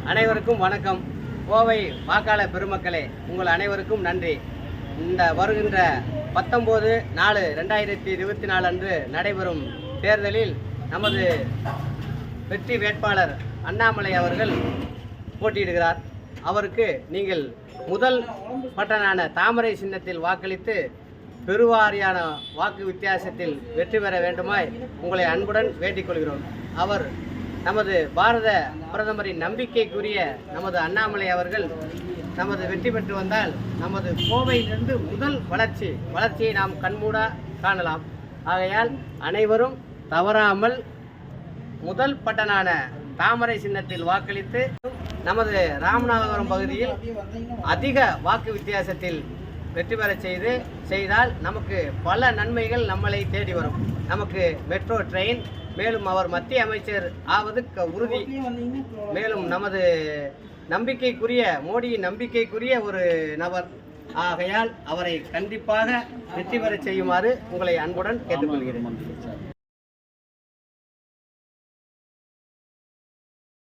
அனைவருக்கும் வணக்கம். கோவை வாக்காளர் பெருமக்களே, உங்கள் அனைவருக்கும் நன்றி. இந்த வருகின்ற 19/4/2024 அன்று நடைபெறும் தேர்தலில் நமது வெற்றி வேட்பாளர் அண்ணாமலை அவர்கள் போட்டியிடுகிறார். அவருக்கு நீங்கள் முதல் பட்டனான தாமரை சின்னத்தில் வாக்களித்து பெருவாரியான வாக்கு வித்தியாசத்தில் வெற்றி பெற வேண்டுமாய் உங்களை அன்புடன் வேண்டிக் கொள்கிறோம். அவர் நமது பாரத பிரதமரின் நம்பிக்கைக்குரிய நமது அண்ணாமலை அவர்கள் நமது வெற்றி பெற்று வந்தால் நமது கோவையிலிருந்து முதல் வளர்ச்சியை நாம் கண்மூட காணலாம். ஆகையால் அனைவரும் தவறாமல் முதல் பட்டனான தாமரை சின்னத்தில் வாக்களித்து நமது ராமநாதபுரம் பகுதியில் அதிக வாக்கு வித்தியாசத்தில் வெற்றி பெற செய்தால் நமக்கு பல நன்மைகள் நம்மளை தேடி வரும். நமக்கு மெட்ரோ ட்ரெயின், மேலும் அவர் மத்திய அமைச்சர் ஆவது உறுதி. மேலும் நமது நம்பிக்கைக்குரிய மோடியின் நம்பிக்கைக்குரிய ஒரு நபர். ஆகையால் அவரை கண்டிப்பாக வெற்றி பெற செய்யுமாறு உங்களை அன்புடன் கேட்டுக்கொள்கிறேன்.